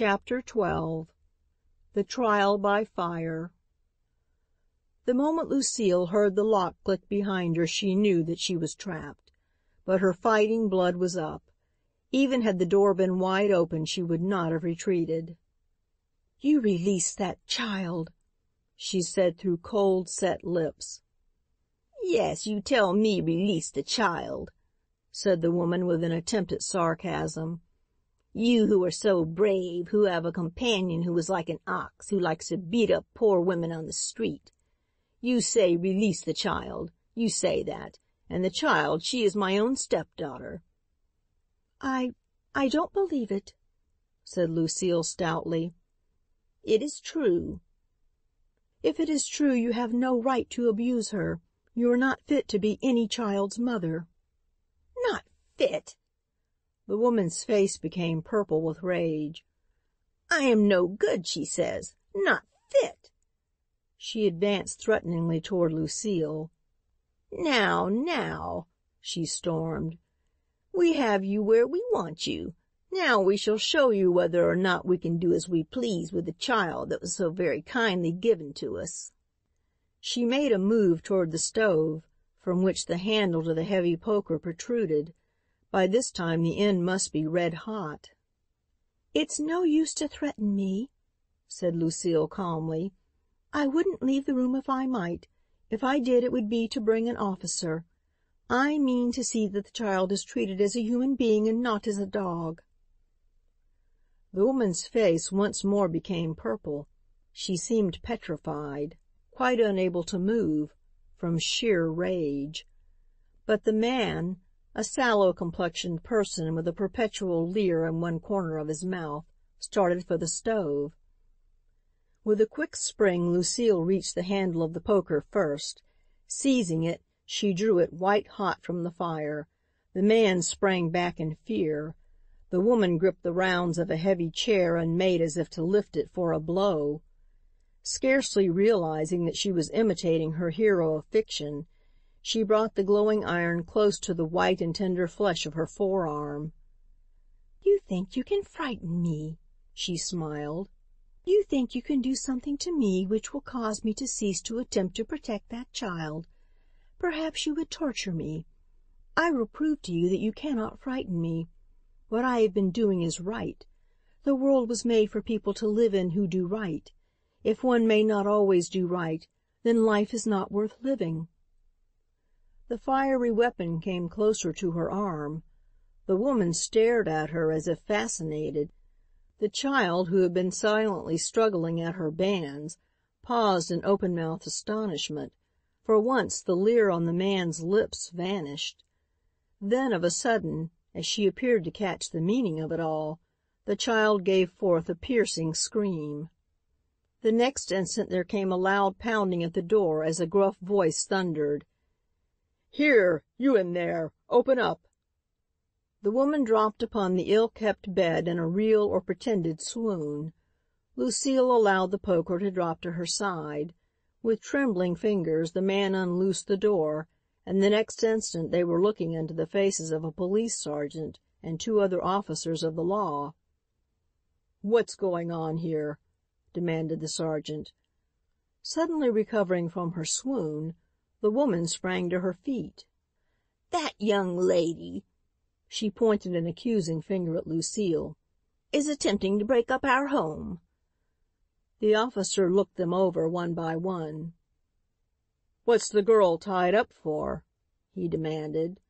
Chapter 12. The Trial by Fire. The moment Lucille heard the lock click behind her, she knew that she was trapped. But her fighting blood was up. Even had the door been wide open, she would not have retreated. "You release that child," she said through cold, set lips. "Yes, you tell me release the child," said the woman with an attempt at sarcasm. "You who are so brave, who have a companion who is like an ox, who likes to beat up poor women on the street. You say release the child. You say that. And the child, she is my own stepdaughter." I don't believe it," said Lucille stoutly. "It is true." "If it is true, you have no right to abuse her. You are not fit to be any child's mother." "Not fit!" The woman's face became purple with rage. "I am no good, she says. Not fit." She advanced threateningly toward Lucille. Now, she stormed. "We have you where we want you. Now we shall show you whether or not we can do as we please with the child that was so very kindly given to us." She made a move toward the stove, from which the handle to the heavy poker protruded. By this time the end must be red hot. "It's no use to threaten me," said Lucille calmly. "I wouldn't leave the room if I might. If I did, it would be to bring an officer. I mean to see that the child is treated as a human being and not as a dog." The woman's face once more became purple. She seemed petrified, quite unable to move, from sheer rage. But the man, a sallow-complexioned person with a perpetual leer in one corner of his mouth, started for the stove. With a quick spring, Lucille reached the handle of the poker first. Seizing it, she drew it white-hot from the fire. The man sprang back in fear. The woman gripped the rounds of a heavy chair and made as if to lift it for a blow. Scarcely realizing that she was imitating her hero of fiction, she brought the glowing iron close to the white and tender flesh of her forearm. "You think you can frighten me," she smiled. "You think you can do something to me which will cause me to cease to attempt to protect that child. Perhaps you would torture me. I will prove to you that you cannot frighten me. What I have been doing is right. The world was made for people to live in who do right. If one may not always do right, then life is not worth living." The fiery weapon came closer to her arm. The woman stared at her as if fascinated. The child, who had been silently struggling at her bands, paused in open-mouthed astonishment. For once the leer on the man's lips vanished. Then, of a sudden, as she appeared to catch the meaning of it all, the child gave forth a piercing scream. The next instant there came a loud pounding at the door as a gruff voice thundered, "Here, you in there, open up." The woman dropped upon the ill-kept bed in a real or pretended swoon. Lucille allowed the poker to drop to her side. With trembling fingers the man unloosed the door, and the next instant they were looking into the faces of a police sergeant and two other officers of the law. "What's going on here?" demanded the sergeant. Suddenly recovering from her swoon, the woman sprang to her feet. "That young lady," she pointed an accusing finger at Lucille, "is attempting to break up our home." The officer looked them over one by one. "What's the girl tied up for?" he demanded.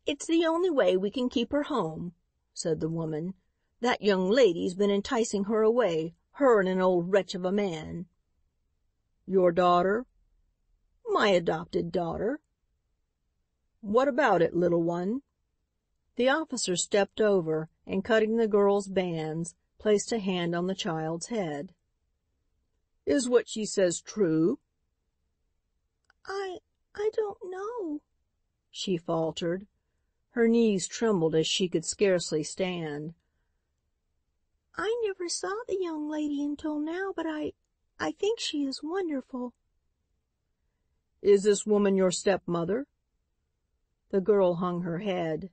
"It's the only way we can keep her home," said the woman. "That young lady's been enticing her away, her and an old wretch of a man." "Your daughter?" "My adopted daughter." "What about it, little one?" The officer stepped over and, cutting the girl's bands, placed a hand on the child's head. "Is what she says true?" I don't know," she faltered. Her knees trembled as she could scarcely stand. "I never saw the young lady until now, but I think she is wonderful." "Is this woman your stepmother?" The girl hung her head.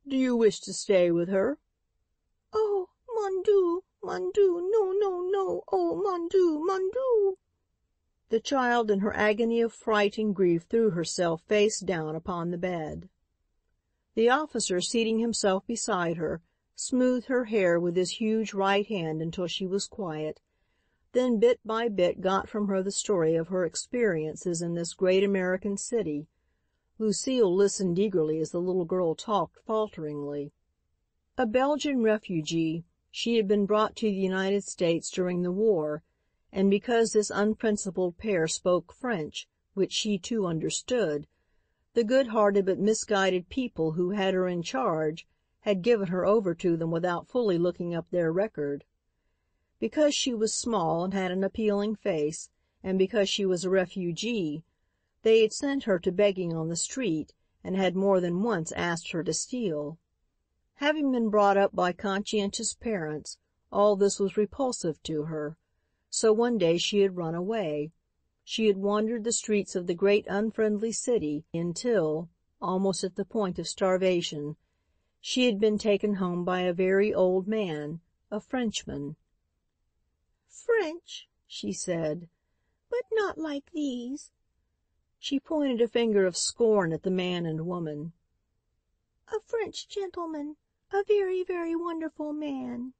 "Do you wish to stay with her?" "Oh, Mon Dieu, no, no, no, oh, mon Dieu, mon Dieu." The child in her agony of fright and grief threw herself face down upon the bed. The officer, seating himself beside her, smoothed her hair with his huge right hand until she was quiet, then bit by bit got from her the story of her experiences in this great American city. Lucile listened eagerly as the little girl talked falteringly. A Belgian refugee, she had been brought to the United States during the war, and because this unprincipled pair spoke French, which she too understood, the good-hearted but misguided people who had her in charge had given her over to them without fully looking up their record. Because she was small and had an appealing face, and because she was a refugee, they had sent her to begging on the street and had more than once asked her to steal. Having been brought up by conscientious parents, all this was repulsive to her. So one day she had run away. She had wandered the streets of the great unfriendly city until, almost at the point of starvation, she had been taken home by a very old man, a Frenchman. "French," she said, "but not like these." She pointed a finger of scorn at the man and woman. "A French gentleman, a very, very wonderful man."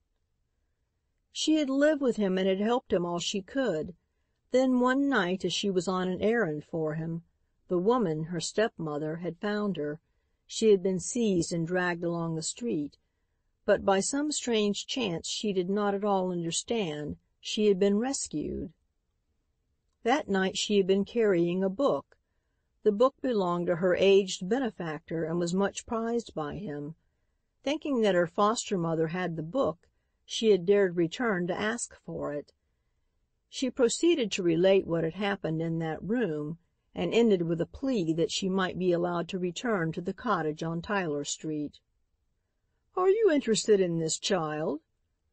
She had lived with him and had helped him all she could. Then one night, as she was on an errand for him, the woman, her stepmother, had found her. She had been seized and dragged along the street. But by some strange chance she did not at all understand, she had been rescued. That night she had been carrying a book. The book belonged to her aged benefactor and was much prized by him. Thinking that her foster mother had the book, she had dared return to ask for it. She proceeded to relate what had happened in that room and ended with a plea that she might be allowed to return to the cottage on Tyler Street. "Are you interested in this child?"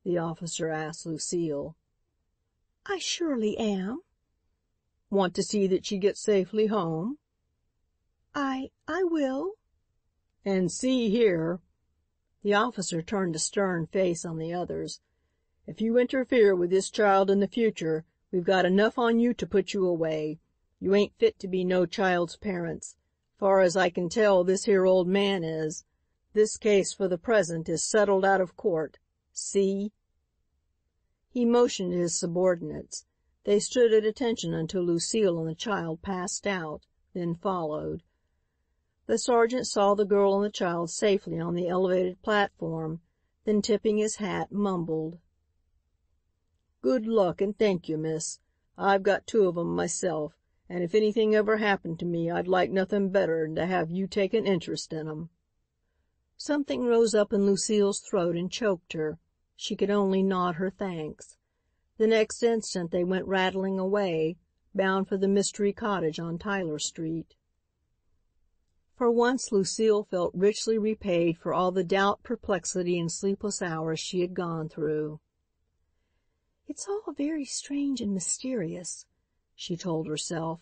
the officer asked Lucile. "I surely am." "Want to see that she gets safely home?" I will." "And see here," the officer turned a stern face on the others, "if you interfere with this child in the future, we've got enough on you to put you away. You ain't fit to be no child's parents. Far as I can tell, this here old man is. This case for the present is settled out of court. See?" He motioned to his subordinates. They stood at attention until Lucile and the child passed out, then followed. The sergeant saw the girl and the child safely on the elevated platform, then tipping his hat, mumbled, "Good luck and thank you, miss. I've got 2 of 'em myself, and if anything ever happened to me, I'd like nothing better'n to have you take an interest in 'em." Something rose up in Lucile's throat and choked her. She could only nod her thanks. The next instant they went rattling away, bound for the mystery cottage on Tyler Street. For once Lucile felt richly repaid for all the doubt, perplexity, and sleepless hours she had gone through. "It's all very strange and mysterious," she told herself,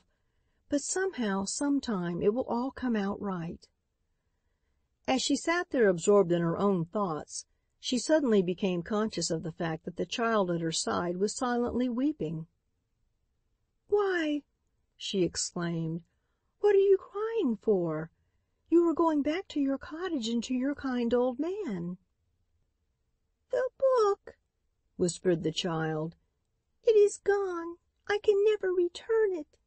"but somehow, sometime, it will all come out right." As she sat there absorbed in her own thoughts, she suddenly became conscious of the fact that the child at her side was silently weeping. "Why," she exclaimed, "what are you crying for? You were going back to your cottage and to your kind old man." "The book," whispered the child. "It is gone. I can never return it."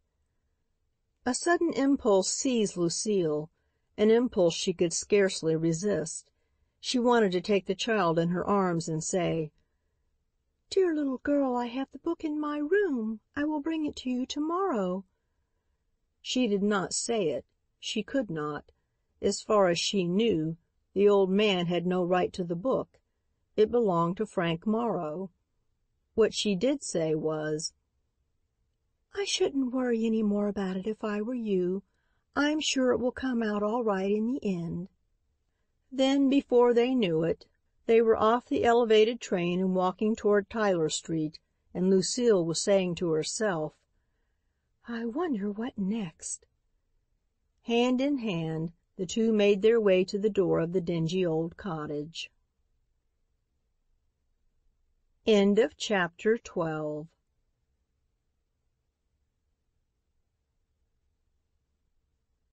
A sudden impulse seized Lucile, an impulse she could scarcely resist. She wanted to take the child in her arms and say, "Dear little girl, I have the book in my room. I will bring it to you tomorrow." She did not say it. She could not. As far as she knew, the old man had no right to the book. It belonged to Frank Morrow. What she did say was, "I shouldn't worry any more about it if I were you. I'm sure it will come out all right in the end." Then, before they knew it, they were off the elevated train and walking toward Tyler Street, and Lucile was saying to herself, "I wonder what next." Hand in hand, the two made their way to the door of the dingy old cottage. End of chapter 12.